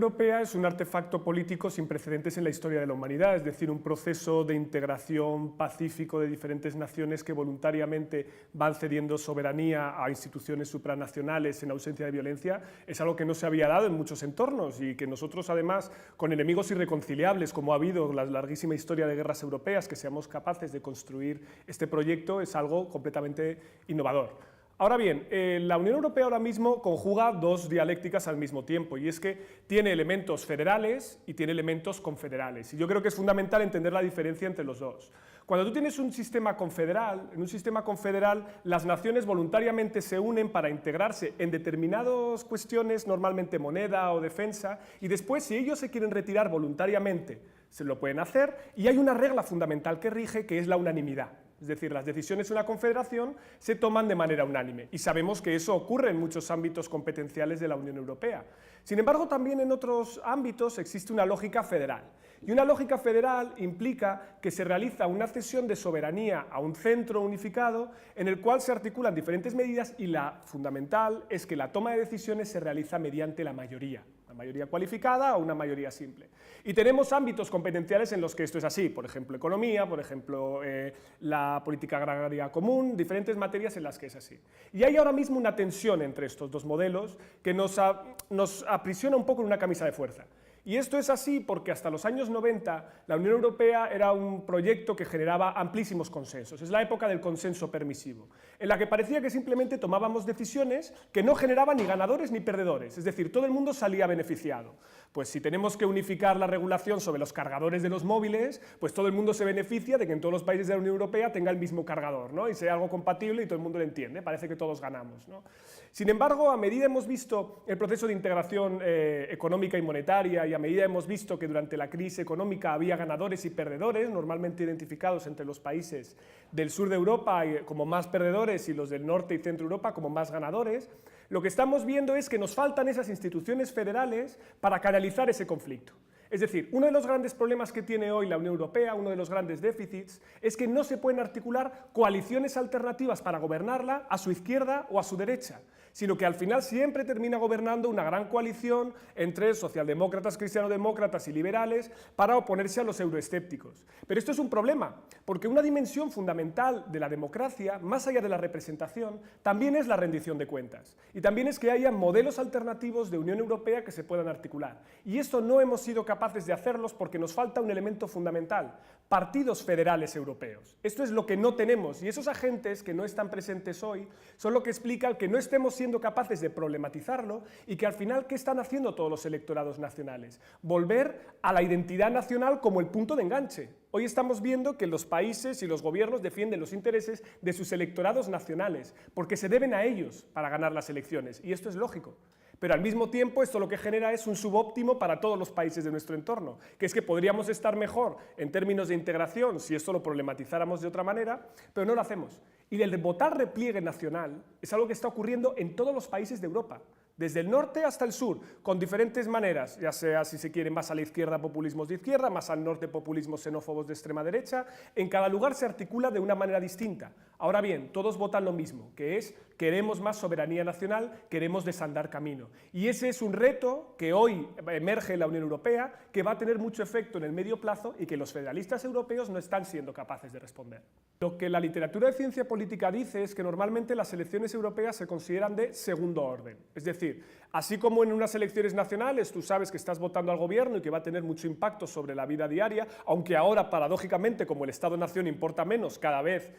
Europea es un artefacto político sin precedentes en la historia de la humanidad, es decir, un proceso de integración pacífico de diferentes naciones que voluntariamente van cediendo soberanía a instituciones supranacionales en ausencia de violencia, es algo que no se había dado en muchos entornos y que nosotros, además, con enemigos irreconciliables, como ha habido la larguísima historia de guerras europeas, que seamos capaces de construir este proyecto es algo completamente innovador. Ahora bien, la Unión Europea ahora mismo conjuga dos dialécticas al mismo tiempo, y es que tiene elementos federales y tiene elementos confederales, y yo creo que es fundamental entender la diferencia entre los dos. Cuando tú tienes un sistema confederal, en un sistema confederal las naciones voluntariamente se unen para integrarse en determinadas cuestiones, normalmente moneda o defensa, y después si ellos se quieren retirar voluntariamente, se lo pueden hacer, y hay una regla fundamental que rige, que es la unanimidad. Es decir, las decisiones de una confederación se toman de manera unánime y sabemos que eso ocurre en muchos ámbitos competenciales de la Unión Europea. Sin embargo, también en otros ámbitos existe una lógica federal y una lógica federal implica que se realiza una cesión de soberanía a un centro unificado en el cual se articulan diferentes medidas y la fundamental es que la toma de decisiones se realiza mediante la mayoría. Una mayoría cualificada o una mayoría simple. Y tenemos ámbitos competenciales en los que esto es así, por ejemplo, economía, por ejemplo, la política agraria común, diferentes materias en las que es así. Y hay ahora mismo una tensión entre estos dos modelos que nos aprisiona un poco en una camisa de fuerza. Y esto es así porque hasta los años 90 la Unión Europea era un proyecto que generaba amplísimos consensos. Es la época del consenso permisivo, en la que parecía que simplemente tomábamos decisiones que no generaban ni ganadores ni perdedores, es decir, todo el mundo salía beneficiado. Pues si tenemos que unificar la regulación sobre los cargadores de los móviles, pues todo el mundo se beneficia de que en todos los países de la Unión Europea tenga el mismo cargador, ¿no? Y sea algo compatible y todo el mundo lo entiende, parece que todos ganamos, ¿no? Sin embargo, a medida hemos visto el proceso de integración económica y monetaria y a medida hemos visto que durante la crisis económica había ganadores y perdedores, normalmente identificados entre los países del sur de Europa como más perdedores y los del norte y centro de Europa como más ganadores, lo que estamos viendo es que nos faltan esas instituciones federales para canalizar ese conflicto. Es decir, uno de los grandes problemas que tiene hoy la Unión Europea, uno de los grandes déficits, es que no se pueden articular coaliciones alternativas para gobernarla a su izquierda o a su derecha, sino que al final siempre termina gobernando una gran coalición entre socialdemócratas, cristianodemócratas y liberales para oponerse a los euroescépticos. Pero esto es un problema, porque una dimensión fundamental de la democracia, más allá de la representación, también es la rendición de cuentas, y también es que haya modelos alternativos de Unión Europea que se puedan articular. Y esto no hemos sido capaces de hacerlos porque nos falta un elemento fundamental, partidos federales europeos. Esto es lo que no tenemos, y esos agentes que no están presentes hoy son lo que explican que no estemos siendo capaces de problematizarlo y que al final, ¿qué están haciendo todos los electorados nacionales? Volver a la identidad nacional como el punto de enganche. Hoy estamos viendo que los países y los gobiernos defienden los intereses de sus electorados nacionales, porque se deben a ellos para ganar las elecciones, y esto es lógico. Pero al mismo tiempo esto lo que genera es un subóptimo para todos los países de nuestro entorno, que es que podríamos estar mejor en términos de integración si esto lo problematizáramos de otra manera, pero no lo hacemos. Y el de votar repliegue nacional es algo que está ocurriendo en todos los países de Europa, desde el norte hasta el sur, con diferentes maneras, ya sea si se quiere más a la izquierda populismos de izquierda, más al norte populismos xenófobos de extrema derecha, en cada lugar se articula de una manera distinta. Ahora bien, todos votan lo mismo, que es queremos más soberanía nacional, queremos desandar camino. Y ese es un reto que hoy emerge en la Unión Europea, que va a tener mucho efecto en el medio plazo y que los federalistas europeos no están siendo capaces de responder. Lo que la literatura de ciencia política dice es que normalmente las elecciones europeas se consideran de segundo orden, es decir, así como en unas elecciones nacionales tú sabes que estás votando al gobierno y que va a tener mucho impacto sobre la vida diaria, aunque ahora paradójicamente como el Estado-nación importa menos, cada vez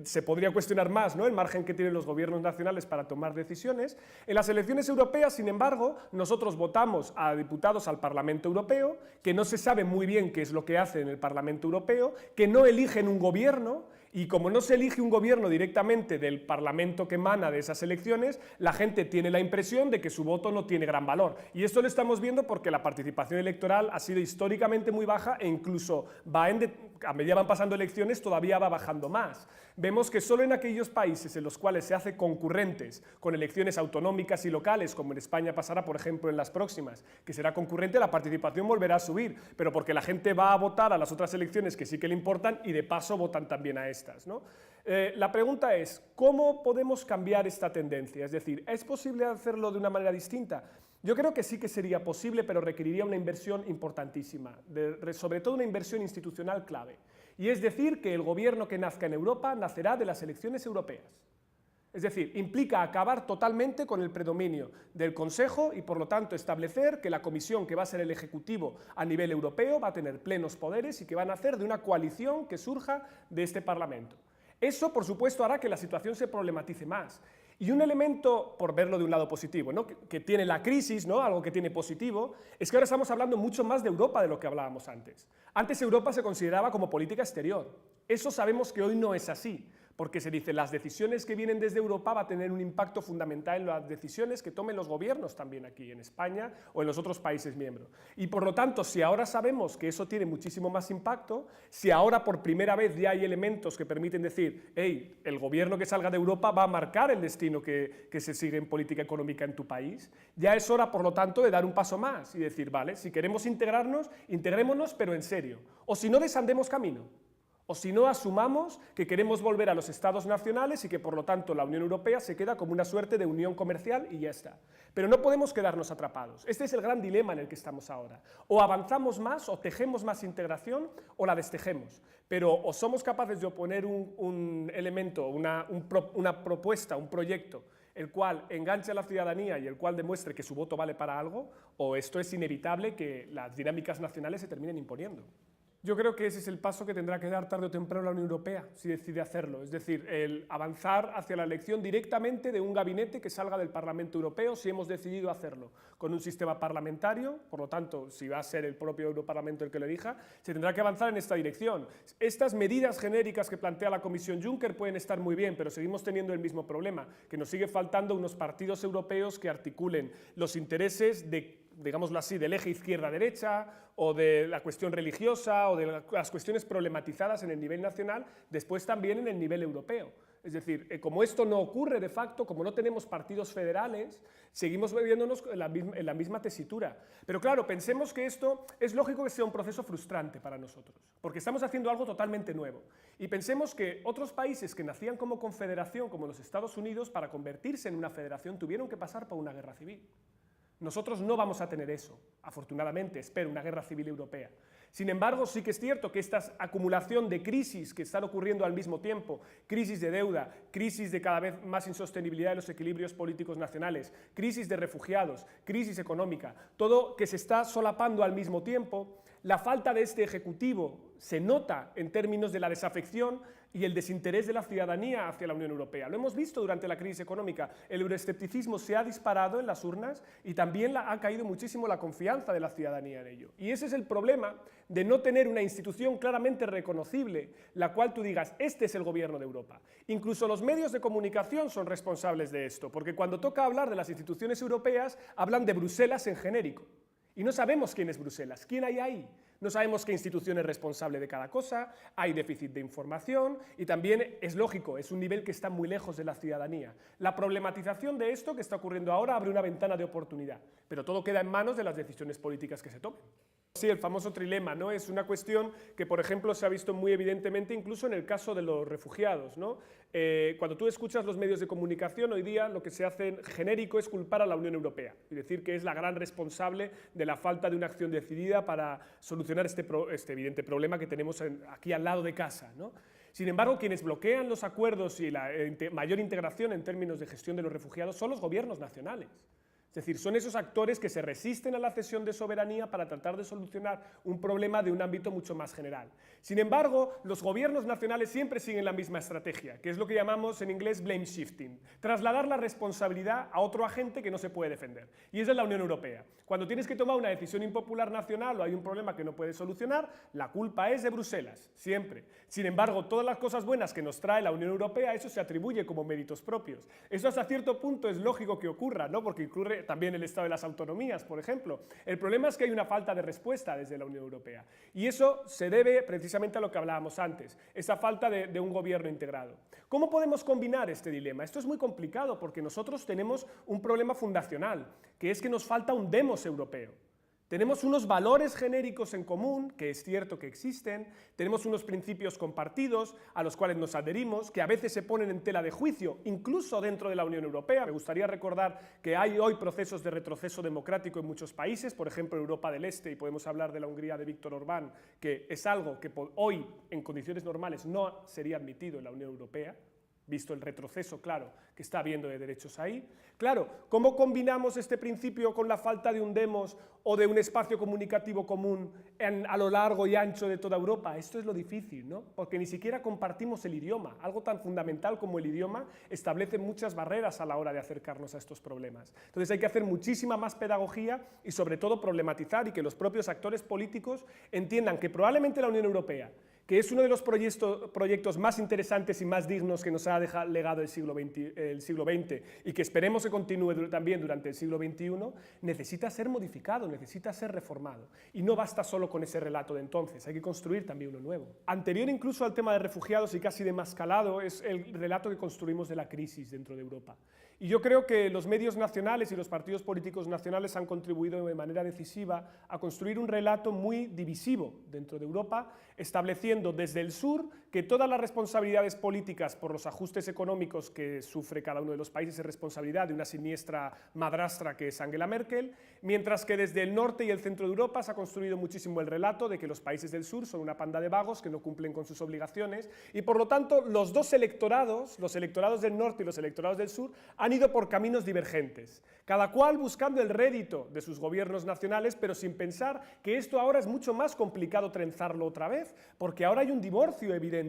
se podría cuestionar más, ¿no?, el margen que tienen los gobiernos nacionales para tomar decisiones. En las elecciones europeas, sin embargo, nosotros votamos a diputados al Parlamento Europeo, que no se sabe muy bien qué es lo que hacen en el Parlamento Europeo, que no eligen un gobierno, y como no se elige un gobierno directamente del Parlamento que emana de esas elecciones, la gente tiene la impresión de que su voto no tiene gran valor. Y esto lo estamos viendo porque la participación electoral ha sido históricamente muy baja e incluso a medida van pasando elecciones todavía va bajando más. Vemos que solo en aquellos países en los cuales se hace concurrentes con elecciones autonómicas y locales, como en España pasará por ejemplo en las próximas, que será concurrente, la participación volverá a subir, pero porque la gente va a votar a las otras elecciones que sí que le importan y de paso votan también a estas, ¿no? La pregunta es, ¿cómo podemos cambiar esta tendencia? Es decir, ¿es posible hacerlo de una manera distinta? Yo creo que sí que sería posible, pero requeriría una inversión importantísima, sobre todo una inversión institucional clave. Y es decir, que el gobierno que nazca en Europa nacerá de las elecciones europeas. Es decir, implica acabar totalmente con el predominio del Consejo y, por lo tanto, establecer que la Comisión, que va a ser el Ejecutivo a nivel europeo, va a tener plenos poderes y que va a nacer de una coalición que surja de este Parlamento. Eso, por supuesto, hará que la situación se problematice más. Y un elemento, por verlo de un lado positivo, ¿no? que tiene la crisis, ¿no? Algo que tiene positivo, es que ahora estamos hablando mucho más de Europa de lo que hablábamos antes. Antes Europa se consideraba como política exterior. Eso sabemos que hoy no es así, porque se dice las decisiones que vienen desde Europa va a tener un impacto fundamental en las decisiones que tomen los gobiernos también aquí en España o en los otros países miembros. Y por lo tanto, si ahora sabemos que eso tiene muchísimo más impacto, si ahora por primera vez ya hay elementos que permiten decir, hey, el gobierno que salga de Europa va a marcar el destino que se sigue en política económica en tu país, ya es hora, por lo tanto, de dar un paso más y decir, vale, si queremos integrarnos, integrémonos, pero en serio. O si no, desandemos camino. O si no, asumamos que queremos volver a los estados nacionales y que, por lo tanto, la Unión Europea se queda como una suerte de unión comercial y ya está. Pero no podemos quedarnos atrapados. Este es el gran dilema en el que estamos ahora. O avanzamos más, o tejemos más integración, o la destejemos. Pero o somos capaces de oponer un elemento, una propuesta, un proyecto, el cual enganche a la ciudadanía y el cual demuestre que su voto vale para algo, o esto es inevitable que las dinámicas nacionales se terminen imponiendo. Yo creo que ese es el paso que tendrá que dar tarde o temprano la Unión Europea, si decide hacerlo, es decir, el avanzar hacia la elección directamente de un gabinete que salga del Parlamento Europeo, si hemos decidido hacerlo, con un sistema parlamentario, por lo tanto, si va a ser el propio Europarlamento el que lo elija, se tendrá que avanzar en esta dirección. Estas medidas genéricas que plantea la Comisión Juncker pueden estar muy bien, pero seguimos teniendo el mismo problema, que nos sigue faltando unos partidos europeos que articulen los intereses de, digámoslo así, del eje izquierda-derecha, o de la cuestión religiosa, o de las cuestiones problematizadas en el nivel nacional, después también en el nivel europeo. Es decir, como esto no ocurre de facto, como no tenemos partidos federales, seguimos viéndonos en la misma tesitura. Pero claro, pensemos que esto es lógico que sea un proceso frustrante para nosotros, porque estamos haciendo algo totalmente nuevo. Y pensemos que otros países que nacían como confederación, como los Estados Unidos, para convertirse en una federación tuvieron que pasar por una guerra civil. Nosotros no vamos a tener eso, afortunadamente, espero, una guerra civil europea. Sin embargo, sí que es cierto que esta acumulación de crisis que están ocurriendo al mismo tiempo, crisis de deuda, crisis de cada vez más insostenibilidad de los equilibrios políticos nacionales, crisis de refugiados, crisis económica, todo que se está solapando al mismo tiempo, la falta de este ejecutivo se nota en términos de la desafección y el desinterés de la ciudadanía hacia la Unión Europea. Lo hemos visto durante la crisis económica, el euroescepticismo se ha disparado en las urnas y también ha caído muchísimo la confianza de la ciudadanía en ello. Y ese es el problema de no tener una institución claramente reconocible, la cual tú digas, este es el gobierno de Europa. Incluso los medios de comunicación son responsables de esto, porque cuando toca hablar de las instituciones europeas, hablan de Bruselas en genérico. Y no sabemos quién es Bruselas, quién hay ahí. No sabemos qué institución es responsable de cada cosa, hay déficit de información y también es lógico, es un nivel que está muy lejos de la ciudadanía. La problematización de esto que está ocurriendo ahora abre una ventana de oportunidad, pero todo queda en manos de las decisiones políticas que se tomen. Sí, el famoso trilema, ¿no? Es una cuestión que, por ejemplo, se ha visto muy evidentemente incluso en el caso de los refugiados, ¿no? Cuando tú escuchas los medios de comunicación, hoy día lo que se hace en genérico es culpar a la Unión Europea y decir que es la gran responsable de la falta de una acción decidida para solucionar este evidente problema que tenemos aquí al lado de casa, ¿no? Sin embargo, quienes bloquean los acuerdos y la mayor integración en términos de gestión de los refugiados son los gobiernos nacionales. Es decir, son esos actores que se resisten a la cesión de soberanía para tratar de solucionar un problema de un ámbito mucho más general. Sin embargo, los gobiernos nacionales siempre siguen la misma estrategia, que es lo que llamamos en inglés blame shifting, trasladar la responsabilidad a otro agente que no se puede defender. Y esa es la Unión Europea. Cuando tienes que tomar una decisión impopular nacional o hay un problema que no puedes solucionar, la culpa es de Bruselas, siempre. Sin embargo, todas las cosas buenas que nos trae la Unión Europea, eso se atribuye como méritos propios. Eso hasta cierto punto es lógico que ocurra, ¿no? Porque ocurre también el estado de las autonomías, por ejemplo. El problema es que hay una falta de respuesta desde la Unión Europea y eso se debe precisamente a lo que hablábamos antes, esa falta de un gobierno integrado. ¿Cómo podemos combinar este dilema? Esto es muy complicado porque nosotros tenemos un problema fundacional, que es que nos falta un demos europeo. Tenemos unos valores genéricos en común, que es cierto que existen, tenemos unos principios compartidos a los cuales nos adherimos, que a veces se ponen en tela de juicio, incluso dentro de la Unión Europea. Me gustaría recordar que hay hoy procesos de retroceso democrático en muchos países, por ejemplo en Europa del Este, y podemos hablar de la Hungría de Víctor Orbán, que es algo que hoy, en condiciones normales, no sería admitido en la Unión Europea, visto el retroceso, claro, que está habiendo de derechos ahí. Claro, ¿cómo combinamos este principio con la falta de un demos o de un espacio comunicativo común a lo largo y ancho de toda Europa? Esto es lo difícil, ¿no? Porque ni siquiera compartimos el idioma. Algo tan fundamental como el idioma establece muchas barreras a la hora de acercarnos a estos problemas. Entonces hay que hacer muchísima más pedagogía y sobre todo problematizar y que los propios actores políticos entiendan que probablemente la Unión Europea, que es uno de los proyectos más interesantes y más dignos que nos ha legado el siglo XX y que esperemos que continúe también durante el siglo XXI, necesita ser modificado, necesita ser reformado. Y no basta solo con ese relato de entonces, hay que construir también uno nuevo. Anterior incluso al tema de refugiados y casi de más calado es el relato que construimos de la crisis dentro de Europa. Y yo creo que los medios nacionales y los partidos políticos nacionales han contribuido de manera decisiva a construir un relato muy divisivo dentro de Europa, estableciendo desde el sur que todas las responsabilidades políticas por los ajustes económicos que sufre cada uno de los países es responsabilidad de una siniestra madrastra que es Angela Merkel, mientras que desde el norte y el centro de Europa se ha construido muchísimo el relato de que los países del sur son una panda de vagos que no cumplen con sus obligaciones y por lo tanto los dos electorados, los electorados del norte y los electorados del sur, han ido por caminos divergentes, cada cual buscando el rédito de sus gobiernos nacionales, pero sin pensar que esto ahora es mucho más complicado trenzarlo otra vez, porque ahora hay un divorcio evidente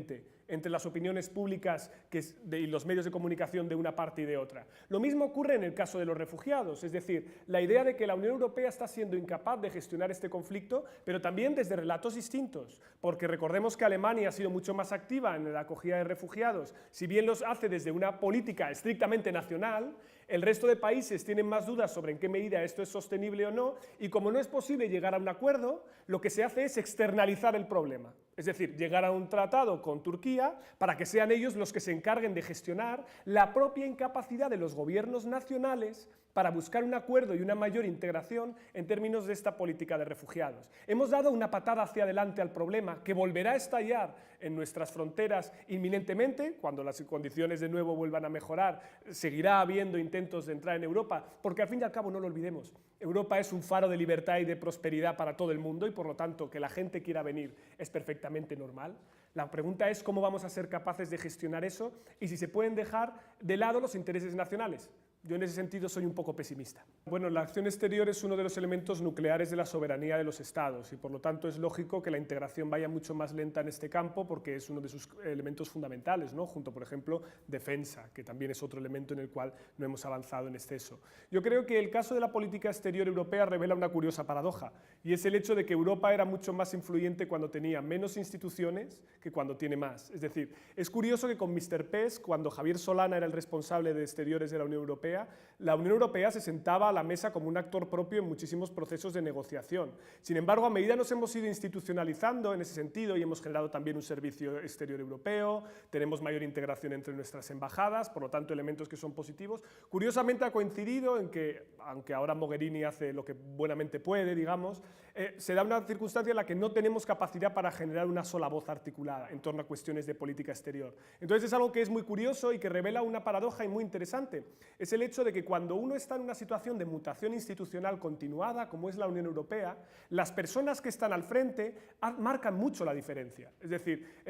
entre las opiniones públicas y los medios de comunicación de una parte y de otra. Lo mismo ocurre en el caso de los refugiados, es decir, la idea de que la Unión Europea está siendo incapaz de gestionar este conflicto, pero también desde relatos distintos, porque recordemos que Alemania ha sido mucho más activa en la acogida de refugiados, si bien los hace desde una política estrictamente nacional, el resto de países tienen más dudas sobre en qué medida esto es sostenible o no, y como no es posible llegar a un acuerdo, lo que se hace es externalizar el problema. Es decir, llegar a un tratado con Turquía para que sean ellos los que se encarguen de gestionar la propia incapacidad de los gobiernos nacionales para buscar un acuerdo y una mayor integración en términos de esta política de refugiados. Hemos dado una patada hacia adelante al problema que volverá a estallar en nuestras fronteras inminentemente, cuando las condiciones de nuevo vuelvan a mejorar, seguirá habiendo intentos de entrar en Europa, porque al fin y al cabo no lo olvidemos, Europa es un faro de libertad y de prosperidad para todo el mundo y por lo tanto que la gente quiera venir es perfectamente normal. La pregunta es cómo vamos a ser capaces de gestionar eso y si se pueden dejar de lado los intereses nacionales. Yo en ese sentido soy un poco pesimista. Bueno, la acción exterior es uno de los elementos nucleares de la soberanía de los estados y por lo tanto es lógico que la integración vaya mucho más lenta en este campo porque es uno de sus elementos fundamentales, ¿no? Junto, por ejemplo, defensa, que también es otro elemento en el cual no hemos avanzado en exceso. Yo creo que el caso de la política exterior europea revela una curiosa paradoja y es el hecho de que Europa era mucho más influyente cuando tenía menos instituciones que cuando tiene más. Es decir, es curioso que con Mr. PES, cuando Javier Solana era el responsable de exteriores de la Unión Europea, la Unión Europea se sentaba a la mesa como un actor propio en muchísimos procesos de negociación. Sin embargo, a medida nos hemos ido institucionalizando en ese sentido y hemos generado también un servicio exterior europeo, tenemos mayor integración entre nuestras embajadas, por lo tanto elementos que son positivos. Curiosamente ha coincidido en que, aunque ahora Mogherini hace lo que buenamente puede, digamos, se da una circunstancia en la que no tenemos capacidad para generar una sola voz articulada en torno a cuestiones de política exterior. Entonces es algo que es muy curioso y que revela una paradoja y muy interesante. Es el hecho de que cuando uno está en una situación de mutación institucional continuada, como es la Unión Europea, las personas que están al frente marcan mucho la diferencia. Es decir,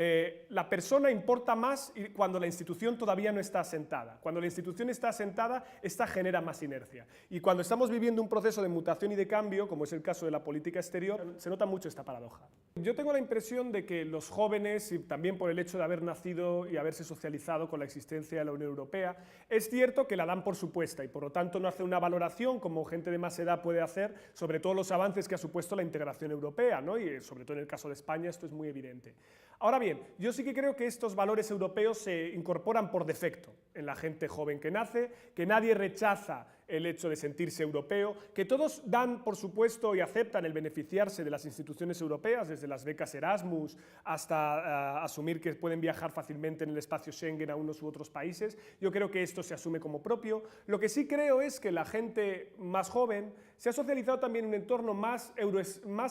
la persona importa más cuando la institución todavía no está asentada. Cuando la institución está asentada, esta genera más inercia. Y cuando estamos viviendo un proceso de mutación y de cambio, como es el caso de la política exterior, se nota mucho esta paradoja. Yo tengo la impresión de que los jóvenes, y también por el hecho de haber nacido y haberse socializado con la existencia de la Unión Europea, es cierto que la dan por supuesta y por lo tanto no hace una valoración como gente de más edad puede hacer sobre todos los avances que ha supuesto la integración europea, ¿no? Y sobre todo en el caso de España esto es muy evidente. Ahora bien, yo sí que creo que estos valores europeos se incorporan por defecto en la gente joven que nace, que nadie rechaza el hecho de sentirse europeo, que todos dan, por supuesto, y aceptan el beneficiarse de las instituciones europeas, desde las becas Erasmus hasta asumir que pueden viajar fácilmente en el espacio Schengen a unos u otros países. Yo creo que esto se asume como propio. Lo que sí creo es que la gente más joven se ha socializado también en un entorno más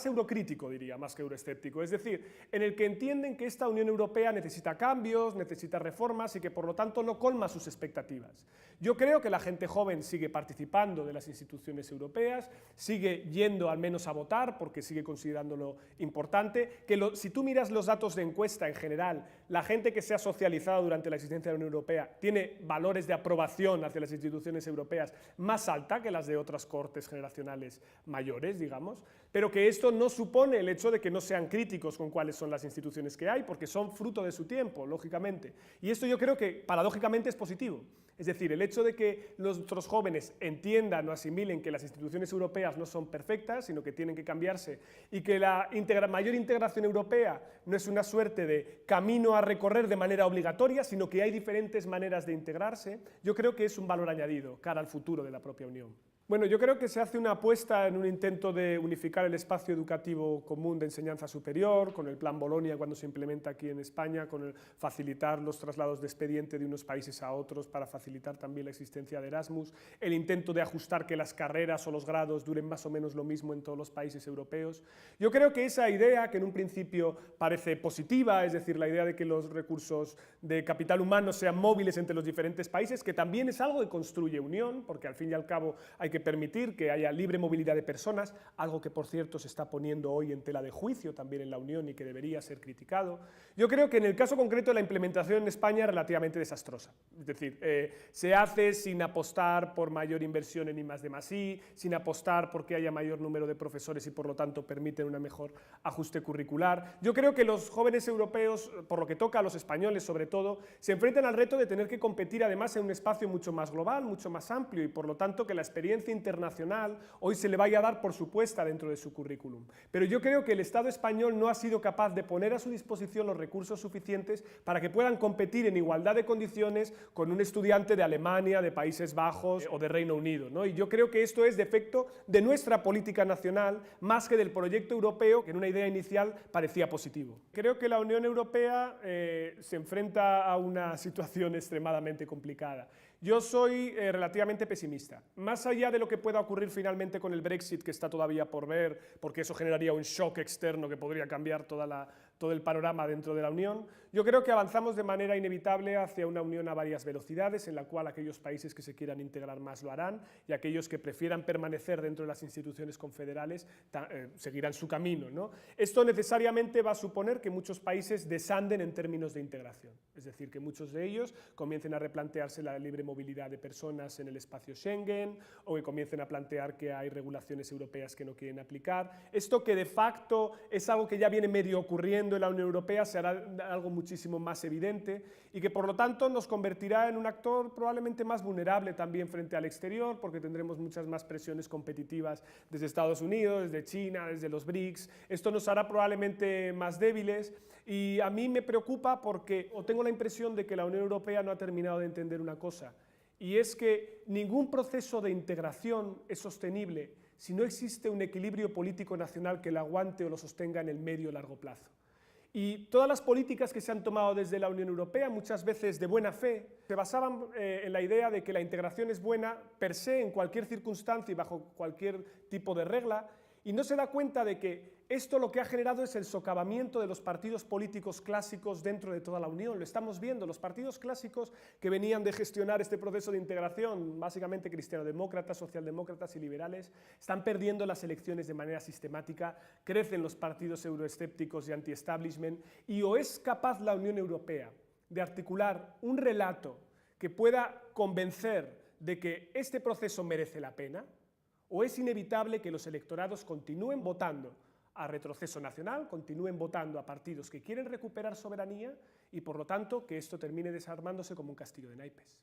eurocrítico, diría, más que euroescéptico, es decir, en el que entienden que esta Unión Europea necesita cambios, necesita reformas y que por lo tanto no colma sus expectativas. Yo creo que la gente joven sigue participando de las instituciones europeas, sigue yendo al menos a votar porque sigue considerándolo importante, que si tú miras los datos de encuesta en general, la gente que se ha socializado durante la existencia de la Unión Europea tiene valores de aprobación hacia las instituciones europeas más alta que las de otras cohortes generacionales mayores, digamos, pero que esto no supone el hecho de que no sean críticos con cuáles son las instituciones que hay, porque son fruto de su tiempo, lógicamente. Y esto yo creo que paradójicamente es positivo. Es decir, el hecho de que nuestros jóvenes entiendan o asimilen que las instituciones europeas no son perfectas, sino que tienen que cambiarse, y que la mayor integración europea no es una suerte de camino a recorrer de manera obligatoria, sino que hay diferentes maneras de integrarse, yo creo que es un valor añadido cara al futuro de la propia Unión. Bueno, yo creo que se hace una apuesta en un intento de unificar el espacio educativo común de enseñanza superior, con el Plan Bolonia cuando se implementa aquí en España, con el facilitar los traslados de expediente de unos países a otros para facilitar también la existencia de Erasmus, el intento de ajustar que las carreras o los grados duren más o menos lo mismo en todos los países europeos. Yo creo que esa idea, que en un principio parece positiva, es decir, la idea de que los recursos de capital humano sean móviles entre los diferentes países, que también es algo que construye unión, porque al fin y al cabo hay que permitir que haya libre movilidad de personas, algo que por cierto se está poniendo hoy en tela de juicio también en la Unión y que debería ser criticado. Yo creo que en el caso concreto la implementación en España es relativamente desastrosa, es decir, se hace sin apostar por mayor inversión en I+D+I, sin apostar porque haya mayor número de profesores y por lo tanto permiten un mejor ajuste curricular. Yo creo que los jóvenes europeos, por lo que toca a los españoles sobre todo, se enfrentan al reto de tener que competir además en un espacio mucho más global, mucho más amplio y por lo tanto que la experiencia internacional hoy se le vaya a dar por supuesta dentro de su currículum. Pero yo creo que el Estado español no ha sido capaz de poner a su disposición los recursos suficientes para que puedan competir en igualdad de condiciones con un estudiante de Alemania, de Países Bajos o de Reino Unido, ¿no? Y yo creo que esto es defecto de nuestra política nacional más que del proyecto europeo, que en una idea inicial parecía positivo. Creo que la Unión Europea se enfrenta a una situación extremadamente complicada. Yo soy relativamente pesimista. Más allá de lo que pueda ocurrir finalmente con el Brexit, que está todavía por ver, porque eso generaría un shock externo que podría cambiar todo el panorama dentro de la Unión, yo creo que avanzamos de manera inevitable hacia una Unión a varias velocidades, en la cual aquellos países que se quieran integrar más lo harán, y aquellos que prefieran permanecer dentro de las instituciones confederales seguirán su camino, ¿no? Esto necesariamente va a suponer que muchos países desanden en términos de integración, es decir, que muchos de ellos comiencen a replantearse la libre movilidad de personas en el espacio Schengen, o que comiencen a plantear que hay regulaciones europeas que no quieren aplicar. Esto que de facto es algo que ya viene medio ocurriendo en la Unión Europea, se hará algo muchísimo más evidente y que por lo tanto nos convertirá en un actor probablemente más vulnerable también frente al exterior, porque tendremos muchas más presiones competitivas desde Estados Unidos, desde China, desde los BRICS. Esto nos hará probablemente más débiles y a mí me preocupa porque tengo la impresión de que la Unión Europea no ha terminado de entender una cosa, y es que ningún proceso de integración es sostenible si no existe un equilibrio político nacional que lo aguante o lo sostenga en el medio o largo plazo. Y todas las políticas que se han tomado desde la Unión Europea, muchas veces de buena fe, se basaban en la idea de que la integración es buena per se en cualquier circunstancia y bajo cualquier tipo de regla, y no se da cuenta de que esto lo que ha generado es el socavamiento de los partidos políticos clásicos dentro de toda la Unión. Lo estamos viendo, los partidos clásicos que venían de gestionar este proceso de integración, básicamente cristianodemócratas, socialdemócratas y liberales, están perdiendo las elecciones de manera sistemática, crecen los partidos euroescépticos y anti-establishment, y o es capaz la Unión Europea de articular un relato que pueda convencer de que este proceso merece la pena, o es inevitable que los electorados continúen votando a retroceso nacional, continúen votando a partidos que quieren recuperar soberanía y, por lo tanto, que esto termine desarmándose como un castillo de naipes.